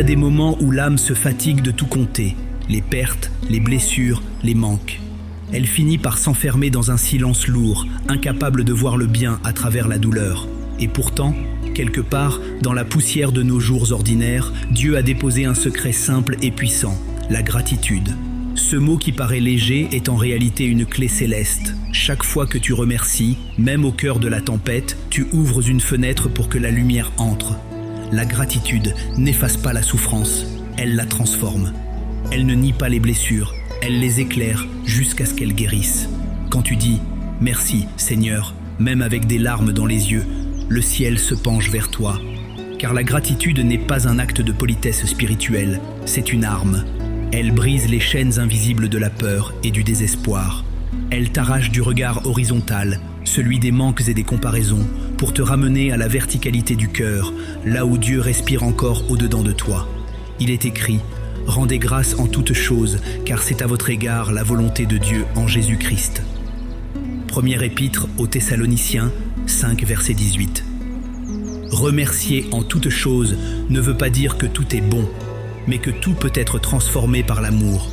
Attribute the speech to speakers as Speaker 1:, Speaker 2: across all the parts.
Speaker 1: des moments où l'âme se fatigue de tout compter, les pertes, les blessures, les manques. Elle finit par s'enfermer dans un silence lourd, incapable de voir le bien à travers la douleur. Et pourtant, quelque part, dans la poussière de nos jours ordinaires, Dieu a déposé un secret simple et puissant, la gratitude. Ce mot qui paraît léger est en réalité une clé céleste. Chaque fois que tu remercies, même au cœur de la tempête, tu ouvres une fenêtre pour que la lumière entre. La gratitude n'efface pas la souffrance, elle la transforme. Elle ne nie pas les blessures, elle les éclaire jusqu'à ce qu'elles guérissent. Quand tu dis « Merci Seigneur », même avec des larmes dans les yeux, le ciel se penche vers toi. Car la gratitude n'est pas un acte de politesse spirituelle, c'est une arme. Elle brise les chaînes invisibles de la peur et du désespoir. Elle t'arrache du regard horizontal, celui des manques et des comparaisons, pour te ramener à la verticalité du cœur, là où Dieu respire encore au-dedans de toi. Il est écrit « Rendez grâce en toutes choses, car c'est à votre égard la volonté de Dieu en Jésus-Christ. » Première épître aux Thessaloniciens, 5 verset 18. Remercier en toutes choses ne veut pas dire que tout est bon, mais que tout peut être transformé par l'amour.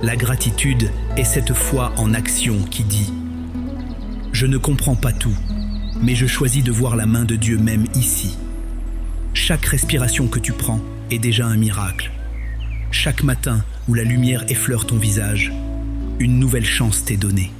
Speaker 1: La gratitude est cette foi en action qui dit « Je ne comprends pas tout, mais je choisis de voir la main de Dieu même ici. Chaque respiration que tu prends est déjà un miracle. Chaque matin où la lumière effleure ton visage, une nouvelle chance t'est donnée. »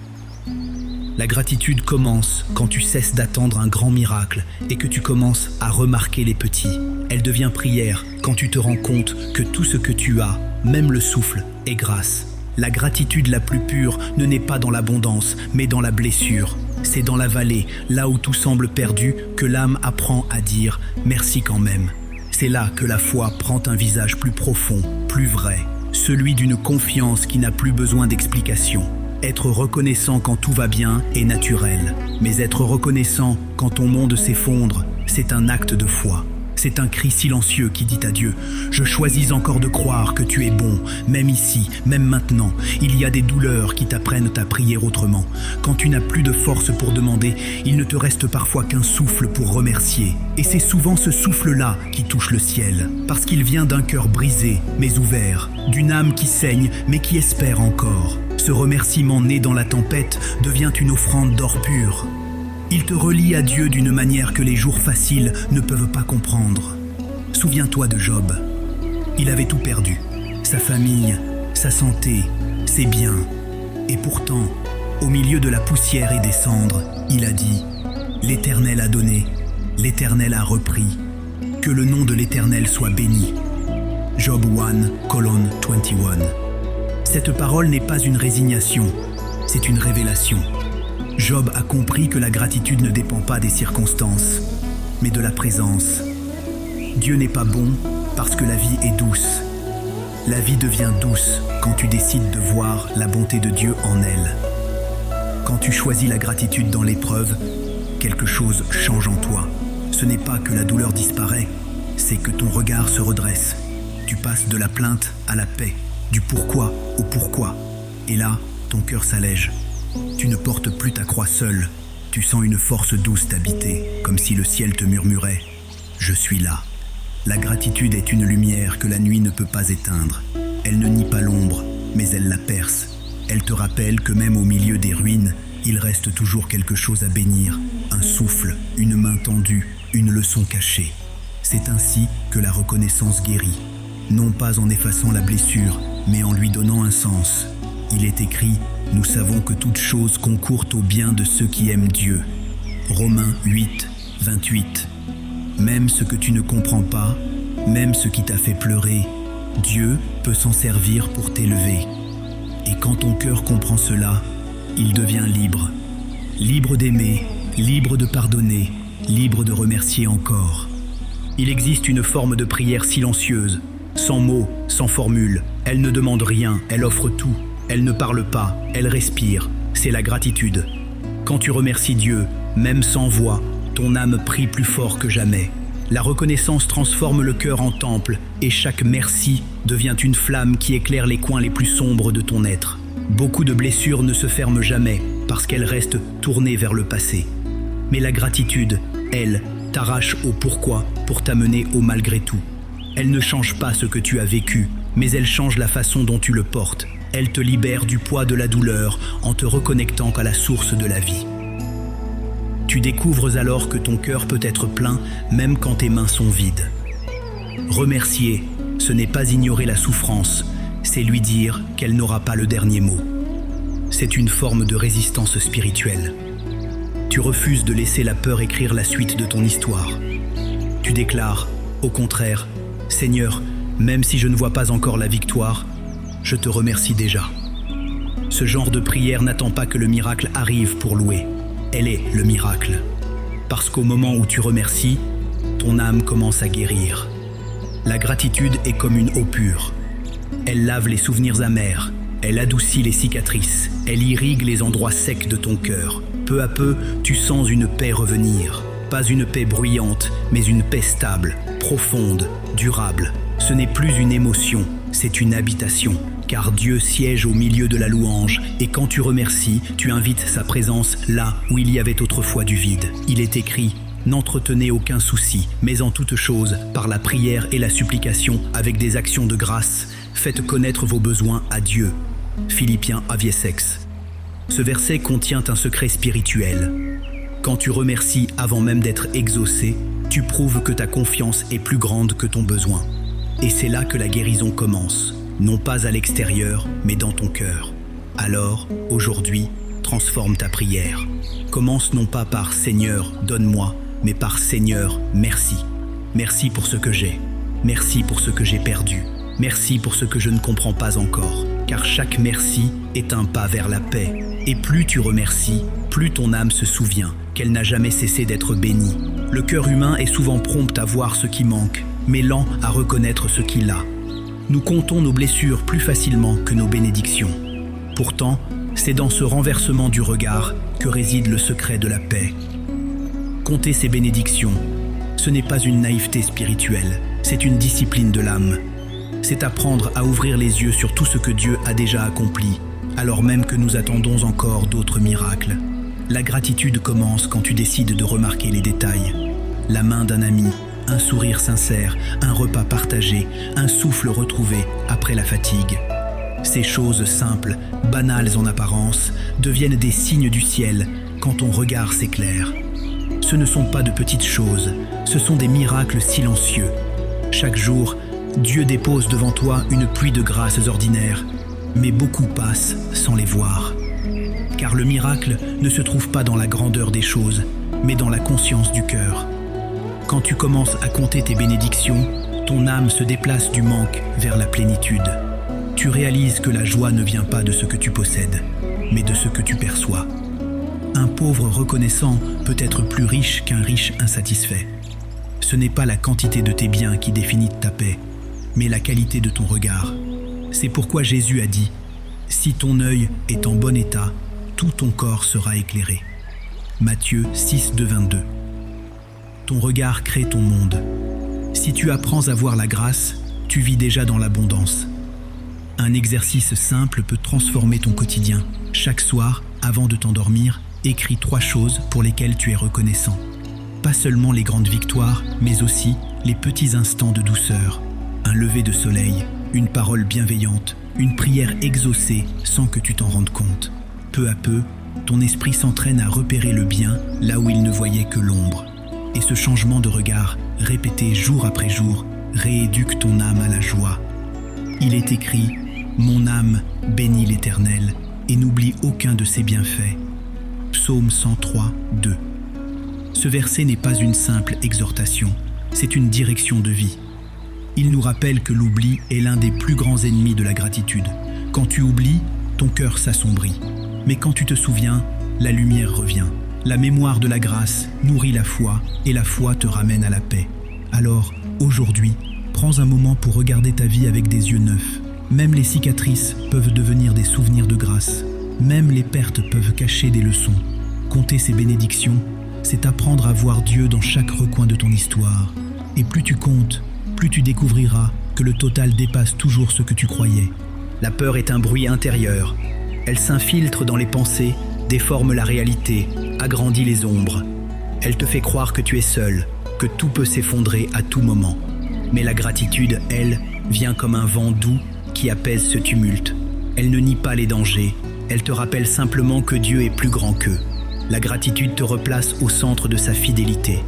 Speaker 1: La gratitude commence quand tu cesses d'attendre un grand miracle et que tu commences à remarquer les petits. Elle devient prière quand tu te rends compte que tout ce que tu as, même le souffle, est grâce. La gratitude la plus pure ne naît pas dans l'abondance, mais dans la blessure. C'est dans la vallée, là où tout semble perdu, que l'âme apprend à dire « merci quand même ». C'est là que la foi prend un visage plus profond, plus vrai, celui d'une confiance qui n'a plus besoin d'explication. Être reconnaissant quand tout va bien est naturel, mais être reconnaissant quand ton monde s'effondre, c'est un acte de foi. C'est un cri silencieux qui dit à Dieu « Je choisis encore de croire que tu es bon, même ici, même maintenant. Il y a des douleurs qui t'apprennent à prier autrement. Quand tu n'as plus de force pour demander, il ne te reste parfois qu'un souffle pour remercier. Et c'est souvent ce souffle-là qui touche le ciel, parce qu'il vient d'un cœur brisé, mais ouvert, d'une âme qui saigne, mais qui espère encore. Ce remerciement né dans la tempête devient une offrande d'or pur. Il te relie à Dieu d'une manière que les jours faciles ne peuvent pas comprendre. Souviens-toi de Job. Il avait tout perdu. Sa famille, sa santé, ses biens. Et pourtant, au milieu de la poussière et des cendres, il a dit « L'Éternel a donné, l'Éternel a repris. Que le nom de l'Éternel soit béni. » Job 1:21. Cette parole n'est pas une résignation, c'est une révélation. Job a compris que la gratitude ne dépend pas des circonstances, mais de la présence. Dieu n'est pas bon parce que la vie est douce. La vie devient douce quand tu décides de voir la bonté de Dieu en elle. Quand tu choisis la gratitude dans l'épreuve, quelque chose change en toi. Ce n'est pas que la douleur disparaît, c'est que ton regard se redresse. Tu passes de la plainte à la paix, du pourquoi au pourquoi. Et là, ton cœur s'allège. Tu ne portes plus ta croix seule. Tu sens une force douce t'habiter, comme si le ciel te murmurait « Je suis là ». La gratitude est une lumière que la nuit ne peut pas éteindre. Elle ne nie pas l'ombre, mais elle la perce. Elle te rappelle que même au milieu des ruines, il reste toujours quelque chose à bénir. Un souffle, une main tendue, une leçon cachée. C'est ainsi que la reconnaissance guérit. Non pas en effaçant la blessure, mais en lui donnant un sens. Il est écrit « Nous savons que toute chose concourt au bien de ceux qui aiment Dieu. » Romains 8:28. Même ce que tu ne comprends pas, même ce qui t'a fait pleurer, Dieu peut s'en servir pour t'élever. Et quand ton cœur comprend cela, il devient libre. Libre d'aimer, libre de pardonner, libre de remercier encore. Il existe une forme de prière silencieuse, sans mots, sans formule. Elle ne demande rien, elle offre tout. Elle ne parle pas, elle respire. C'est la gratitude. Quand tu remercies Dieu, même sans voix, ton âme prie plus fort que jamais. La reconnaissance transforme le cœur en temple et chaque merci devient une flamme qui éclaire les coins les plus sombres de ton être. Beaucoup de blessures ne se ferment jamais parce qu'elles restent tournées vers le passé. Mais la gratitude, elle, t'arrache au pourquoi pour t'amener au malgré tout. Elle ne change pas ce que tu as vécu, mais elle change la façon dont tu le portes. Elle te libère du poids de la douleur en te reconnectant à la source de la vie. Tu découvres alors que ton cœur peut être plein même quand tes mains sont vides. Remercier, ce n'est pas ignorer la souffrance, c'est lui dire qu'elle n'aura pas le dernier mot. C'est une forme de résistance spirituelle. Tu refuses de laisser la peur écrire la suite de ton histoire. Tu déclares, au contraire, « Seigneur, même si je ne vois pas encore la victoire, je te remercie déjà. » Ce genre de prière n'attend pas que le miracle arrive pour louer. Elle est le miracle. Parce qu'au moment où tu remercies, ton âme commence à guérir. La gratitude est comme une eau pure. Elle lave les souvenirs amers, elle adoucit les cicatrices, elle irrigue les endroits secs de ton cœur. Peu à peu, tu sens une paix revenir. Pas une paix bruyante, mais une paix stable, profonde, durable. Ce n'est plus une émotion, c'est une habitation. Car Dieu siège au milieu de la louange, et quand tu remercies, tu invites sa présence là où il y avait autrefois du vide. Il est écrit, n'entretenez aucun souci, mais en toute chose, par la prière et la supplication, avec des actions de grâce, faites connaître vos besoins à Dieu. Philippiens Aviesex. Ce verset contient un secret spirituel. Quand tu remercies avant même d'être exaucé, tu prouves que ta confiance est plus grande que ton besoin. Et c'est là que la guérison commence. Non pas à l'extérieur, mais dans ton cœur. Alors, aujourd'hui, transforme ta prière. Commence non pas par « Seigneur, donne-moi », mais par « Seigneur, merci ». Merci pour ce que j'ai. Merci pour ce que j'ai perdu. Merci pour ce que je ne comprends pas encore. Car chaque merci est un pas vers la paix. Et plus tu remercies, plus ton âme se souvient qu'elle n'a jamais cessé d'être bénie. Le cœur humain est souvent prompt à voir ce qui manque, mais lent à reconnaître ce qu'il a. Nous comptons nos blessures plus facilement que nos bénédictions. Pourtant, c'est dans ce renversement du regard que réside le secret de la paix. Compter ses bénédictions, ce n'est pas une naïveté spirituelle, c'est une discipline de l'âme. C'est apprendre à ouvrir les yeux sur tout ce que Dieu a déjà accompli, alors même que nous attendons encore d'autres miracles. La gratitude commence quand tu décides de remarquer les détails. La main d'un ami, un sourire sincère, un repas partagé, un souffle retrouvé après la fatigue. Ces choses simples, banales en apparence, deviennent des signes du ciel quand ton regard s'éclaire. Ce ne sont pas de petites choses, ce sont des miracles silencieux. Chaque jour, Dieu dépose devant toi une pluie de grâces ordinaires, mais beaucoup passent sans les voir. Car le miracle ne se trouve pas dans la grandeur des choses, mais dans la conscience du cœur. Quand tu commences à compter tes bénédictions, ton âme se déplace du manque vers la plénitude. Tu réalises que la joie ne vient pas de ce que tu possèdes, mais de ce que tu perçois. Un pauvre reconnaissant peut être plus riche qu'un riche insatisfait. Ce n'est pas la quantité de tes biens qui définit ta paix, mais la qualité de ton regard. C'est pourquoi Jésus a dit « Si ton œil est en bon état, tout ton corps sera éclairé ». Matthieu 6, 22. Ton regard crée ton monde. Si tu apprends à voir la grâce, tu vis déjà dans l'abondance. Un exercice simple peut transformer ton quotidien. Chaque soir, avant de t'endormir, écris 3 choses pour lesquelles tu es reconnaissant. Pas seulement les grandes victoires, mais aussi les petits instants de douceur. Un lever de soleil, une parole bienveillante, une prière exaucée sans que tu t'en rendes compte. Peu à peu, ton esprit s'entraîne à repérer le bien là où il ne voyait que l'ombre. Et ce changement de regard, répété jour après jour, rééduque ton âme à la joie. Il est écrit « Mon âme bénit l'Éternel et n'oublie aucun de ses bienfaits ». Psaume 103, 2. Ce verset n'est pas une simple exhortation, c'est une direction de vie. Il nous rappelle que l'oubli est l'un des plus grands ennemis de la gratitude. Quand tu oublies, ton cœur s'assombrit. Mais quand tu te souviens, la lumière revient. La mémoire de la grâce nourrit la foi et la foi te ramène à la paix. Alors, aujourd'hui, prends un moment pour regarder ta vie avec des yeux neufs. Même les cicatrices peuvent devenir des souvenirs de grâce. Même les pertes peuvent cacher des leçons. Compter ces bénédictions, c'est apprendre à voir Dieu dans chaque recoin de ton histoire. Et plus tu comptes, plus tu découvriras que le total dépasse toujours ce que tu croyais. La peur est un bruit intérieur. Elle s'infiltre dans les pensées, déforme la réalité, agrandit les ombres. Elle te fait croire que tu es seul, que tout peut s'effondrer à tout moment. Mais la gratitude, elle, vient comme un vent doux qui apaise ce tumulte. Elle ne nie pas les dangers, elle te rappelle simplement que Dieu est plus grand qu'eux. La gratitude te replace au centre de sa fidélité.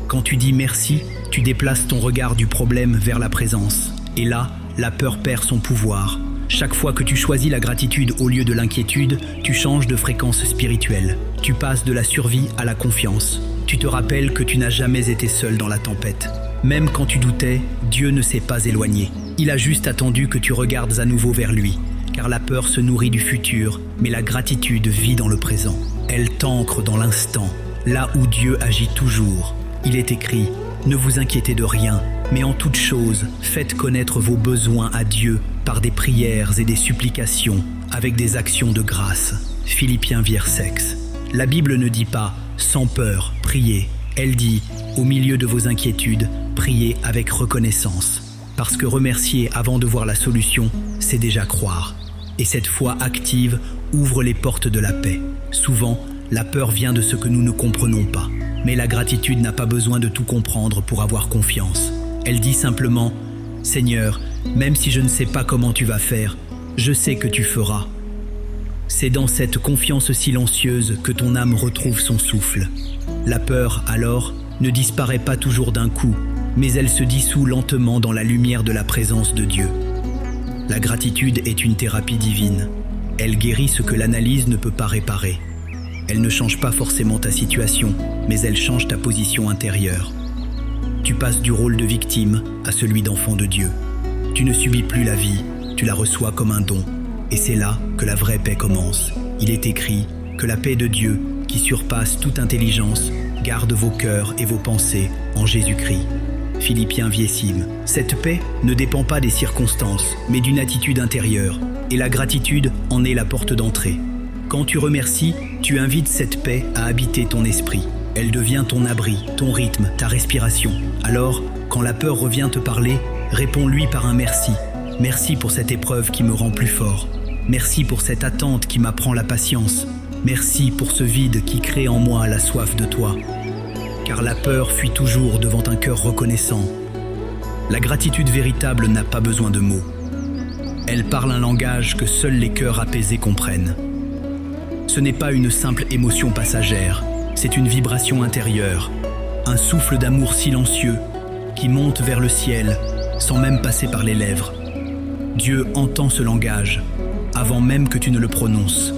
Speaker 1: Quand tu dis merci, tu déplaces ton regard du problème vers la présence. Et là, la peur perd son pouvoir. Chaque fois que tu choisis la gratitude au lieu de l'inquiétude, tu changes de fréquence spirituelle. Tu passes de la survie à la confiance. Tu te rappelles que tu n'as jamais été seul dans la tempête. Même quand tu doutais, Dieu ne s'est pas éloigné. Il a juste attendu que tu regardes à nouveau vers lui. Car la peur se nourrit du futur, mais la gratitude vit dans le présent. Elle t'ancre dans l'instant, là où Dieu agit toujours. Il est écrit « Ne vous inquiétez de rien, mais en toute chose, faites connaître vos besoins à Dieu par des prières et des supplications, avec des actions de grâce. » Philippiens Viersex. La Bible ne dit pas « sans peur, priez ». Elle dit « au milieu de vos inquiétudes, priez avec reconnaissance ». Parce que remercier avant de voir la solution, c'est déjà croire. Et cette foi active ouvre les portes de la paix. Souvent, la peur vient de ce que nous ne comprenons pas. Mais la gratitude n'a pas besoin de tout comprendre pour avoir confiance. Elle dit simplement « Seigneur, même si je ne sais pas comment tu vas faire, je sais que tu feras. » C'est dans cette confiance silencieuse que ton âme retrouve son souffle. La peur, alors, ne disparaît pas toujours d'un coup, mais elle se dissout lentement dans la lumière de la présence de Dieu. La gratitude est une thérapie divine. Elle guérit ce que l'analyse ne peut pas réparer. Elle ne change pas forcément ta situation, mais elle change ta position intérieure. Tu passes du rôle de victime à celui d'enfant de Dieu. Tu ne subis plus la vie, tu la reçois comme un don. Et c'est là que la vraie paix commence. Il est écrit que la paix de Dieu, qui surpasse toute intelligence, garde vos cœurs et vos pensées en Jésus-Christ. Philippiens Viessime. Cette paix ne dépend pas des circonstances, mais d'une attitude intérieure. Et la gratitude en est la porte d'entrée. Quand tu remercies, tu invites cette paix à habiter ton esprit. Elle devient ton abri, ton rythme, ta respiration. Alors, quand la peur revient te parler, réponds-lui par un merci. Merci pour cette épreuve qui me rend plus fort. Merci pour cette attente qui m'apprend la patience. Merci pour ce vide qui crée en moi la soif de toi. Car la peur fuit toujours devant un cœur reconnaissant. La gratitude véritable n'a pas besoin de mots. Elle parle un langage que seuls les cœurs apaisés comprennent. Ce n'est pas une simple émotion passagère, c'est une vibration intérieure, un souffle d'amour silencieux qui monte vers le ciel sans même passer par les lèvres. Dieu entend ce langage avant même que tu ne le prononces.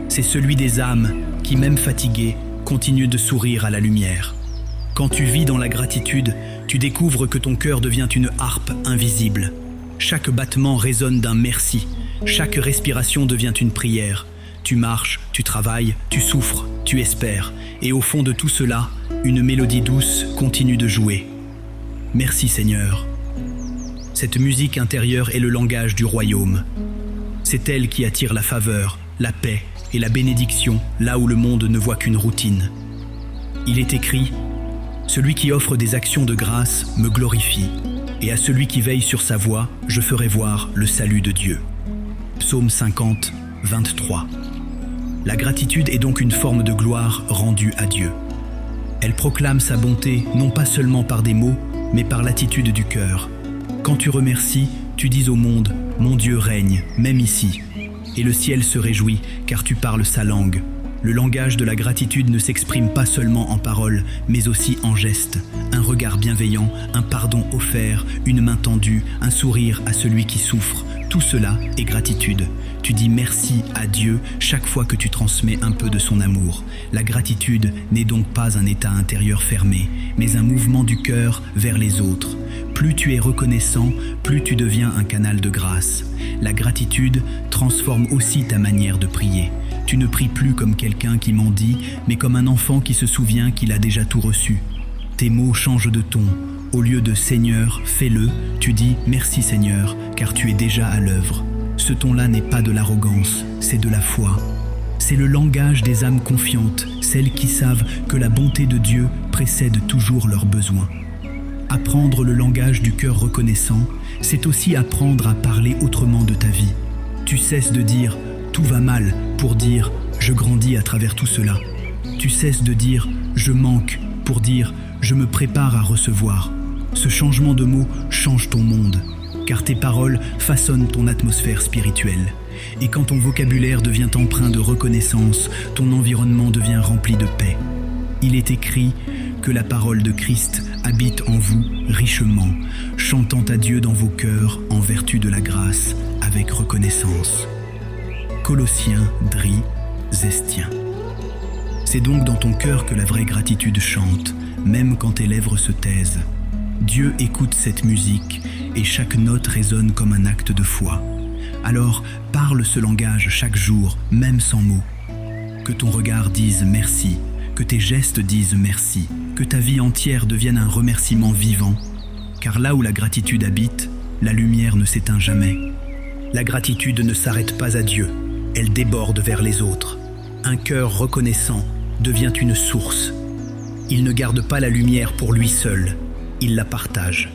Speaker 1: C'est celui des âmes qui, même fatiguées, continuent de sourire à la lumière. Quand tu vis dans la gratitude, tu découvres que ton cœur devient une harpe invisible. Chaque battement résonne d'un merci, chaque respiration devient une prière. Tu marches, tu travailles, tu souffres, tu espères. Et au fond de tout cela, une mélodie douce continue de jouer. Merci Seigneur. Cette musique intérieure est le langage du royaume. C'est elle qui attire la faveur, la paix et la bénédiction là où le monde ne voit qu'une routine. Il est écrit « Celui qui offre des actions de grâce me glorifie, et à celui qui veille sur sa voie, je ferai voir le salut de Dieu. » Psaume 50, 23. La gratitude est donc une forme de gloire rendue à Dieu. Elle proclame sa bonté non pas seulement par des mots, mais par l'attitude du cœur. Quand tu remercies, tu dis au monde « Mon Dieu règne, même ici ». Et le ciel se réjouit, car tu parles sa langue. Le langage de la gratitude ne s'exprime pas seulement en paroles, mais aussi en gestes. Un regard bienveillant, un pardon offert, une main tendue, un sourire à celui qui souffre. Tout cela est gratitude. Tu dis merci à Dieu chaque fois que tu transmets un peu de son amour. La gratitude n'est donc pas un état intérieur fermé, mais un mouvement du cœur vers les autres. Plus tu es reconnaissant, plus tu deviens un canal de grâce. La gratitude transforme aussi ta manière de prier. Tu ne pries plus comme quelqu'un qui mendie, mais comme un enfant qui se souvient qu'il a déjà tout reçu. Tes mots changent de ton. Au lieu de « Seigneur, fais-le », tu dis « Merci Seigneur, car tu es déjà à l'œuvre ». Ce ton-là n'est pas de l'arrogance, c'est de la foi. C'est le langage des âmes confiantes, celles qui savent que la bonté de Dieu précède toujours leurs besoins. Apprendre le langage du cœur reconnaissant, c'est aussi apprendre à parler autrement de ta vie. Tu cesses de dire « tout va mal » pour dire « je grandis à travers tout cela ». Tu cesses de dire « je manque » pour dire « je me prépare à recevoir ». Ce changement de mots change ton monde, car tes paroles façonnent ton atmosphère spirituelle. Et quand ton vocabulaire devient empreint de reconnaissance, ton environnement devient rempli de paix. Il est écrit que la parole de Christ habite en vous richement, chantant à Dieu dans vos cœurs en vertu de la grâce, avec reconnaissance. Colossiens, Dri, Zestien. C'est donc dans ton cœur que la vraie gratitude chante, même quand tes lèvres se taisent. Dieu écoute cette musique et chaque note résonne comme un acte de foi. Alors, parle ce langage chaque jour, même sans mots. Que ton regard dise merci, que tes gestes disent merci, que ta vie entière devienne un remerciement vivant. Car là où la gratitude habite, la lumière ne s'éteint jamais. La gratitude ne s'arrête pas à Dieu, elle déborde vers les autres. Un cœur reconnaissant devient une source. Il ne garde pas la lumière pour lui seul, il la partage.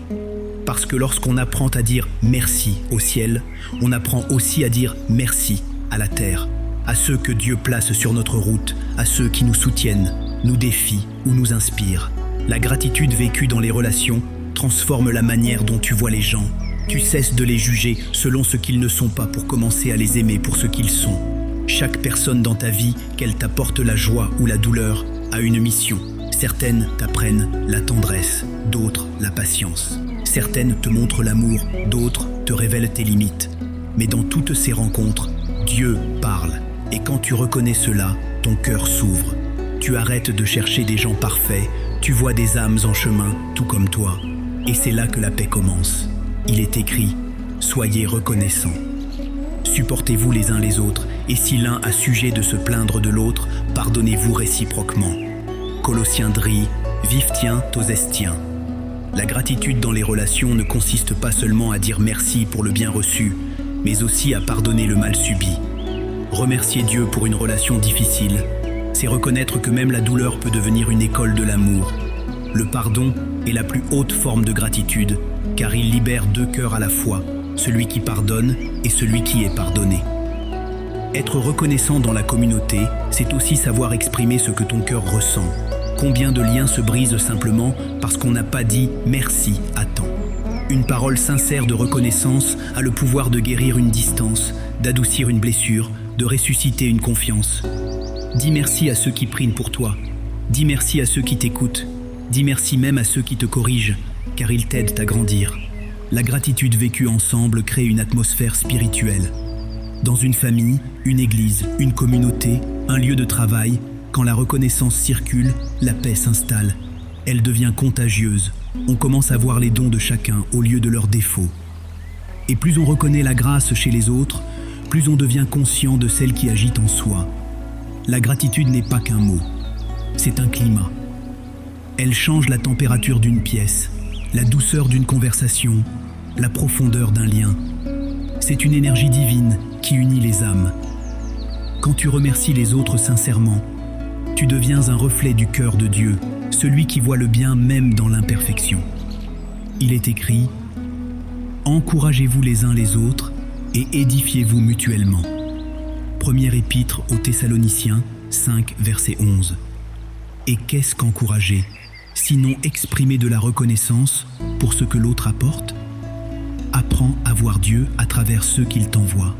Speaker 1: Parce que lorsqu'on apprend à dire merci au ciel, on apprend aussi à dire merci à la terre, à ceux que Dieu place sur notre route, à ceux qui nous soutiennent, nous défient ou nous inspirent. La gratitude vécue dans les relations transforme la manière dont tu vois les gens. Tu cesses de les juger selon ce qu'ils ne sont pas pour commencer à les aimer pour ce qu'ils sont. Chaque personne dans ta vie, qu'elle t'apporte la joie ou la douleur, a une mission. Certaines t'apprennent la tendresse, d'autres la patience. Certaines te montrent l'amour, d'autres te révèlent tes limites. Mais dans toutes ces rencontres, Dieu parle. Et quand tu reconnais cela, ton cœur s'ouvre. Tu arrêtes de chercher des gens parfaits, tu vois des âmes en chemin, tout comme toi. Et c'est là que la paix commence. Il est écrit « Soyez reconnaissants ». Supportez-vous les uns les autres, et si l'un a sujet de se plaindre de l'autre, pardonnez-vous réciproquement. Colossiens Dri, Vivtien, Tosestien. La gratitude dans les relations ne consiste pas seulement à dire merci pour le bien reçu, mais aussi à pardonner le mal subi. Remercier Dieu pour une relation difficile, c'est reconnaître que même la douleur peut devenir une école de l'amour. Le pardon est la plus haute forme de gratitude, car il libère deux cœurs à la fois, celui qui pardonne et celui qui est pardonné. Être reconnaissant dans la communauté, c'est aussi savoir exprimer ce que ton cœur ressent. Combien de liens se brisent simplement parce qu'on n'a pas dit « merci » à temps. Une parole sincère de reconnaissance a le pouvoir de guérir une distance, d'adoucir une blessure, de ressusciter une confiance. Dis merci à ceux qui prient pour toi. Dis merci à ceux qui t'écoutent. Dis merci même à ceux qui te corrigent, car ils t'aident à grandir. La gratitude vécue ensemble crée une atmosphère spirituelle. Dans une famille, une église, une communauté, un lieu de travail, quand la reconnaissance circule, la paix s'installe. Elle devient contagieuse. On commence à voir les dons de chacun au lieu de leurs défauts. Et plus on reconnaît la grâce chez les autres, plus on devient conscient de celle qui agit en soi. La gratitude n'est pas qu'un mot, c'est un climat. Elle change la température d'une pièce, la douceur d'une conversation, la profondeur d'un lien. C'est une énergie divine qui unit les âmes. Quand tu remercies les autres sincèrement, tu deviens un reflet du cœur de Dieu, celui qui voit le bien même dans l'imperfection. Il est écrit « Encouragez-vous les uns les autres et édifiez-vous mutuellement ». Première épître aux Thessaloniciens, 5, verset 11. Et qu'est-ce qu'encourager, sinon exprimer de la reconnaissance pour ce que l'autre apporte? Apprends à voir Dieu à travers ceux qu'il t'envoie.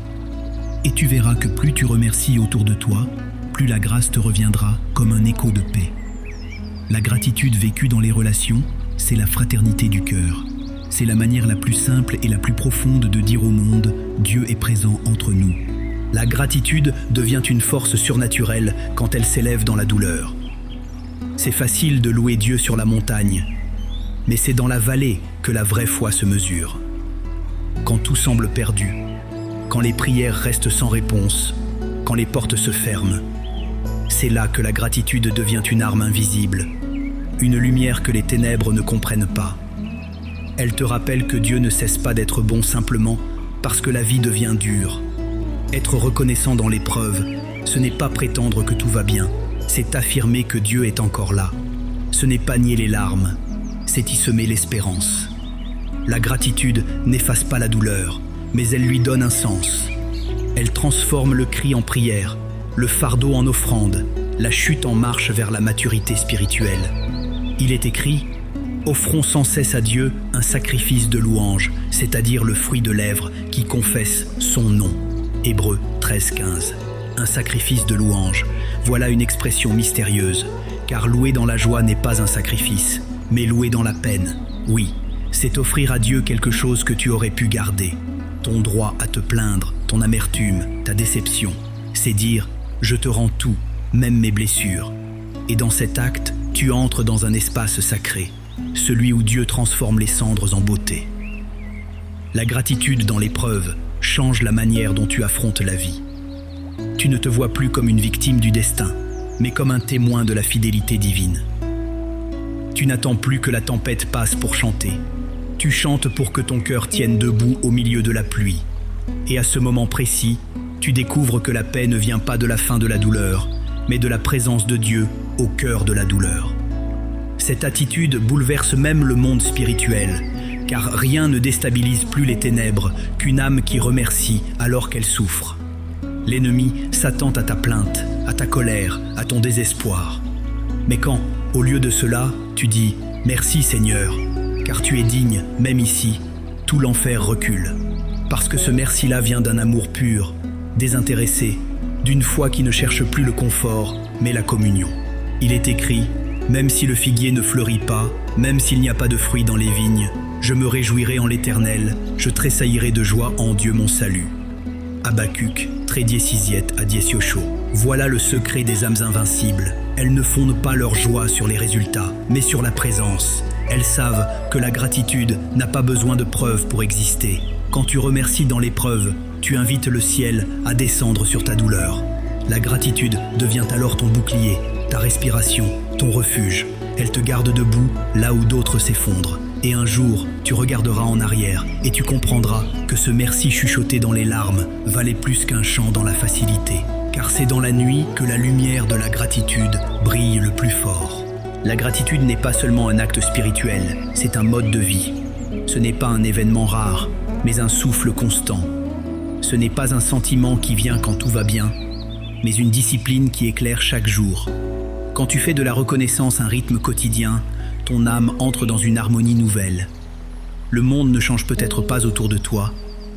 Speaker 1: Et tu verras que plus tu remercies autour de toi, plus la grâce te reviendra comme un écho de paix. La gratitude vécue dans les relations, c'est la fraternité du cœur. C'est la manière la plus simple et la plus profonde de dire au monde « Dieu est présent entre nous ». La gratitude devient une force surnaturelle quand elle s'élève dans la douleur. C'est facile de louer Dieu sur la montagne, mais c'est dans la vallée que la vraie foi se mesure. Quand tout semble perdu, quand les prières restent sans réponse, quand les portes se ferment, c'est là que la gratitude devient une arme invisible, une lumière que les ténèbres ne comprennent pas. Elle te rappelle que Dieu ne cesse pas d'être bon simplement parce que la vie devient dure. Être reconnaissant dans l'épreuve, ce n'est pas prétendre que tout va bien, c'est affirmer que Dieu est encore là. Ce n'est pas nier les larmes, c'est y semer l'espérance. La gratitude n'efface pas la douleur, mais elle lui donne un sens. Elle transforme le cri en prière, le fardeau en offrande, la chute en marche vers la maturité spirituelle. Il est écrit Offrons sans cesse à Dieu un sacrifice de louange, c'est-à-dire le fruit de lèvres qui confesse son nom. Hébreux 13:15. Un sacrifice de louange, voilà une expression mystérieuse, car louer dans la joie n'est pas un sacrifice, mais louer dans la peine. Oui, c'est offrir à Dieu quelque chose que tu aurais pu garder. Ton droit à te plaindre, ton amertume, ta déception. C'est dire « je te rends tout, même mes blessures ». Et dans cet acte, tu entres dans un espace sacré, celui où Dieu transforme les cendres en beauté. La gratitude dans l'épreuve change la manière dont tu affrontes la vie. Tu ne te vois plus comme une victime du destin, mais comme un témoin de la fidélité divine. Tu n'attends plus que la tempête passe pour chanter. Tu chantes pour que ton cœur tienne debout au milieu de la pluie. Et à ce moment précis, tu découvres que la paix ne vient pas de la fin de la douleur, mais de la présence de Dieu au cœur de la douleur. Cette attitude bouleverse même le monde spirituel, car rien ne déstabilise plus les ténèbres qu'une âme qui remercie alors qu'elle souffre. L'ennemi s'attend à ta plainte, à ta colère, à ton désespoir. Mais quand, au lieu de cela, tu dis « Merci Seigneur », car tu es digne, même ici, tout l'enfer recule. Parce que ce merci-là vient d'un amour pur, désintéressé, d'une foi qui ne cherche plus le confort, mais la communion. Il est écrit « Même si le figuier ne fleurit pas, même s'il n'y a pas de fruits dans les vignes, je me réjouirai en l'Éternel, je tressaillirai de joie en Dieu mon salut. » Habacuc, Trédiesiziet Adiesiocho. Voilà le secret des âmes invincibles. Elles ne fondent pas leur joie sur les résultats, mais sur la présence. Elles savent que la gratitude n'a pas besoin de preuves pour exister. Quand tu remercies dans l'épreuve, tu invites le ciel à descendre sur ta douleur. La gratitude devient alors ton bouclier, ta respiration, ton refuge. Elle te garde debout là où d'autres s'effondrent. Et un jour, tu regarderas en arrière et tu comprendras que ce merci chuchoté dans les larmes valait plus qu'un chant dans la facilité. Car c'est dans la nuit que la lumière de la gratitude brille le plus fort. La gratitude n'est pas seulement un acte spirituel, c'est un mode de vie. Ce n'est pas un événement rare, mais un souffle constant. Ce n'est pas un sentiment qui vient quand tout va bien, mais une discipline qui éclaire chaque jour. Quand tu fais de la reconnaissance un rythme quotidien, ton âme entre dans une harmonie nouvelle. Le monde ne change peut-être pas autour de toi,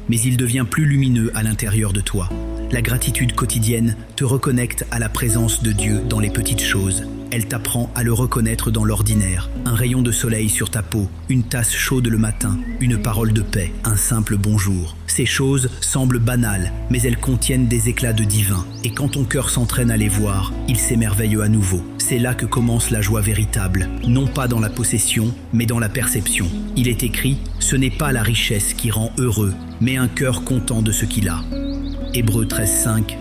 Speaker 1: mais il devient plus lumineux à l'intérieur de toi. La gratitude quotidienne te reconnecte à la présence de Dieu dans les petites choses. Elle t'apprend à le reconnaître dans l'ordinaire. Un rayon de soleil sur ta peau, une tasse chaude le matin, une parole de paix, un simple bonjour. Ces choses semblent banales, mais elles contiennent des éclats de divin. Et quand ton cœur s'entraîne à les voir, il s'émerveille à nouveau. C'est là que commence la joie véritable, non pas dans la possession, mais dans la perception. Il est écrit « Ce n'est pas la richesse qui rend heureux, mais un cœur content de ce qu'il a ». Hébreux 13:5.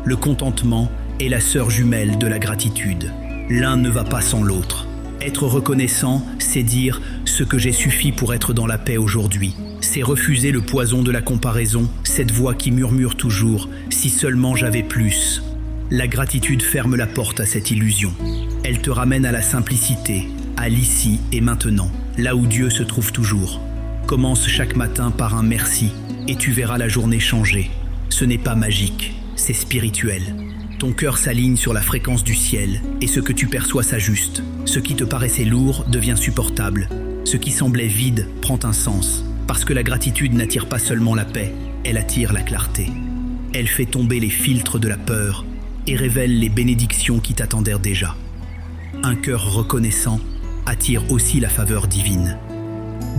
Speaker 1: Le contentement est la sœur jumelle de la gratitude. L'un ne va pas sans l'autre. Être reconnaissant, c'est dire « ce que j'ai suffi pour être dans la paix aujourd'hui ». C'est refuser le poison de la comparaison, cette voix qui murmure toujours « si seulement j'avais plus ». La gratitude ferme la porte à cette illusion. Elle te ramène à la simplicité, à l'ici et maintenant, là où Dieu se trouve toujours. Commence chaque matin par un merci et tu verras la journée changer. Ce n'est pas magique, c'est spirituel. Ton cœur s'aligne sur la fréquence du ciel et ce que tu perçois s'ajuste. Ce qui te paraissait lourd devient supportable. Ce qui semblait vide prend un sens. Parce que la gratitude n'attire pas seulement la paix, elle attire la clarté. Elle fait tomber les filtres de la peur et révèle les bénédictions qui t'attendèrent déjà. Un cœur reconnaissant attire aussi la faveur divine.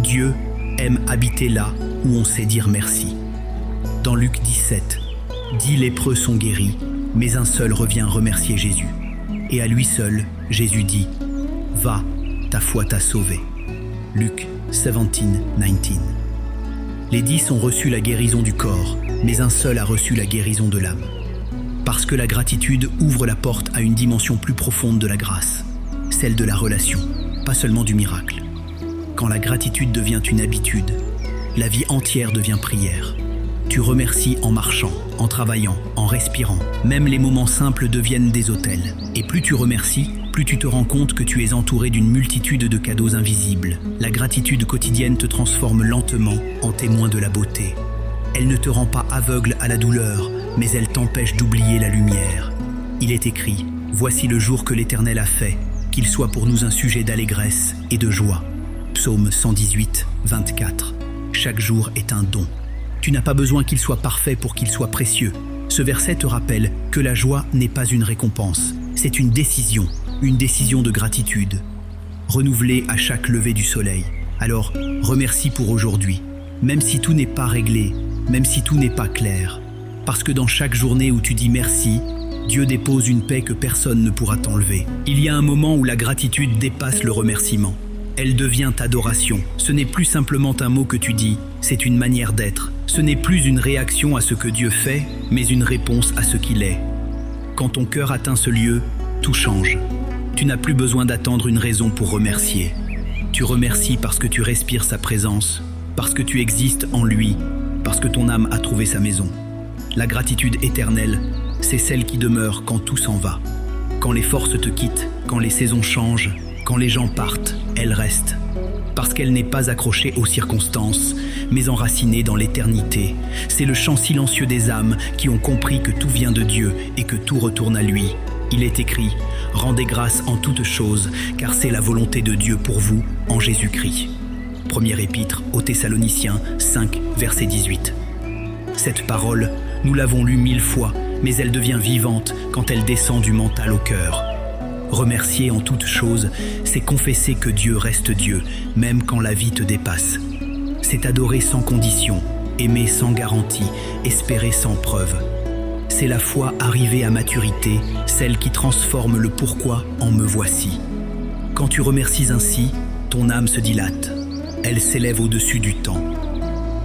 Speaker 1: Dieu aime habiter là où on sait dire merci. Dans Luc 17, 10 lépreux sont guéris, mais un seul revient remercier Jésus. Et à lui seul, Jésus dit « Va, ta foi t'a sauvé ». Luc 17:19. Les 10 ont reçu la guérison du corps, mais un seul a reçu la guérison de l'âme. Parce que la gratitude ouvre la porte à une dimension plus profonde de la grâce, celle de la relation, pas seulement du miracle. Quand la gratitude devient une habitude, la vie entière devient prière. Tu remercies en marchant, en travaillant, en respirant. Même les moments simples deviennent des autels. Et plus tu remercies, plus tu te rends compte que tu es entouré d'une multitude de cadeaux invisibles. La gratitude quotidienne te transforme lentement en témoin de la beauté. Elle ne te rend pas aveugle à la douleur, mais elle t'empêche d'oublier la lumière. Il est écrit « Voici le jour que l'Éternel a fait, qu'il soit pour nous un sujet d'allégresse et de joie. Psaume 118, 24. Chaque jour est un don. Tu n'as pas besoin qu'il soit parfait pour qu'il soit précieux. Ce verset te rappelle que la joie n'est pas une récompense, c'est une décision de gratitude, renouvelée à chaque lever du soleil. Alors, remercie pour aujourd'hui, même si tout n'est pas réglé, même si tout n'est pas clair. Parce que dans chaque journée où tu dis merci, Dieu dépose une paix que personne ne pourra t'enlever. Il y a un moment où la gratitude dépasse le remerciement. Elle devient adoration. Ce n'est plus simplement un mot que tu dis, c'est une manière d'être. Ce n'est plus une réaction à ce que Dieu fait, mais une réponse à ce qu'il est. Quand ton cœur atteint ce lieu, tout change. Tu n'as plus besoin d'attendre une raison pour remercier. Tu remercies parce que tu respires sa présence, parce que tu existes en lui, parce que ton âme a trouvé sa maison. La gratitude éternelle, c'est celle qui demeure quand tout s'en va. Quand les forces te quittent, quand les saisons changent, quand les gens partent, elle reste. Parce qu'elle n'est pas accrochée aux circonstances, mais enracinée dans l'éternité. C'est le chant silencieux des âmes qui ont compris que tout vient de Dieu et que tout retourne à lui. Il est écrit « Rendez grâce en toutes choses, car c'est la volonté de Dieu pour vous en Jésus-Christ. » Première épître aux Thessaloniciens 5, verset 18. Cette parole, nous l'avons lue 1000 fois, mais elle devient vivante quand elle descend du mental au cœur. Remercier en toutes choses, c'est confesser que Dieu reste Dieu, même quand la vie te dépasse. C'est adorer sans condition, aimer sans garantie, espérer sans preuve. C'est la foi arrivée à maturité, celle qui transforme le pourquoi en me voici. Quand tu remercies ainsi, ton âme se dilate. Elle s'élève au-dessus du temps.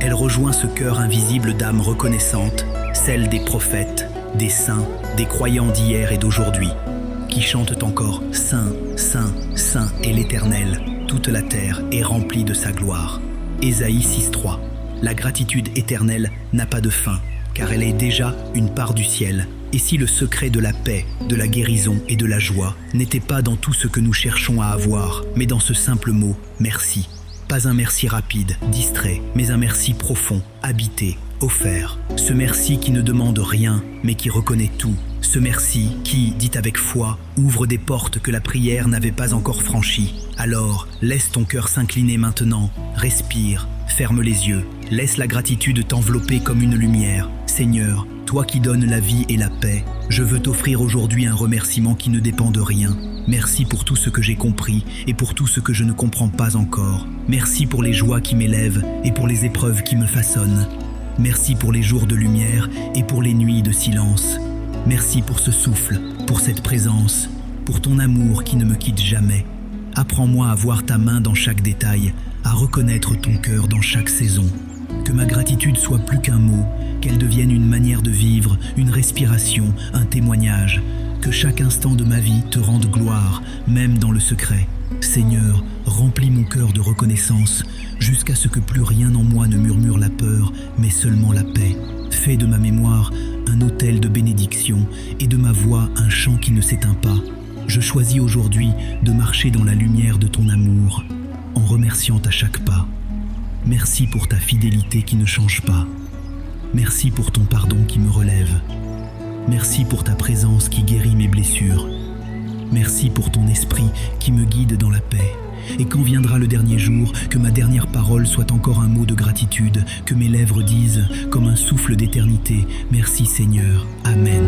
Speaker 1: Elle rejoint ce cœur invisible d'âme reconnaissante, celle des prophètes, des saints, des croyants d'hier et d'aujourd'hui, qui chantent encore « Saint, Saint, Saint est l'Éternel, toute la terre est remplie de sa gloire ». Ésaïe 6.3. La gratitude éternelle n'a pas de fin, car elle est déjà une part du ciel. Et si le secret de la paix, de la guérison et de la joie n'était pas dans tout ce que nous cherchons à avoir, mais dans ce simple mot « merci ». Pas un merci rapide, distrait, mais un merci profond, habité, offert. Ce merci qui ne demande rien, mais qui reconnaît tout. Ce merci qui, dit avec foi, ouvre des portes que la prière n'avait pas encore franchies. Alors, laisse ton cœur s'incliner maintenant, respire, ferme les yeux, laisse la gratitude t'envelopper comme une lumière. Seigneur, toi qui donnes la vie et la paix, je veux t'offrir aujourd'hui un remerciement qui ne dépend de rien. Merci pour tout ce que j'ai compris et pour tout ce que je ne comprends pas encore. Merci pour les joies qui m'élèvent et pour les épreuves qui me façonnent. Merci pour les jours de lumière et pour les nuits de silence. Merci pour ce souffle, pour cette présence, pour ton amour qui ne me quitte jamais. Apprends-moi à voir ta main dans chaque détail, à reconnaître ton cœur dans chaque saison. Que ma gratitude soit plus qu'un mot, qu'elle devienne une manière de vivre, une respiration, un témoignage. Que chaque instant de ma vie te rende gloire, même dans le secret. Seigneur, remplis mon cœur de reconnaissance, jusqu'à ce que plus rien en moi ne murmure la peur, mais seulement la paix. Fais de ma mémoire un autel de bénédiction et de ma voix un chant qui ne s'éteint pas. Je choisis aujourd'hui de marcher dans la lumière de ton amour, en remerciant à chaque pas. Merci pour ta fidélité qui ne change pas. Merci pour ton pardon qui me relève. Merci pour ta présence qui guérit mes blessures. Merci pour ton esprit qui me guide dans la paix. Et quand viendra le dernier jour, que ma dernière parole soit encore un mot de gratitude, que mes lèvres disent, comme un souffle d'éternité, « Merci Seigneur, Amen ».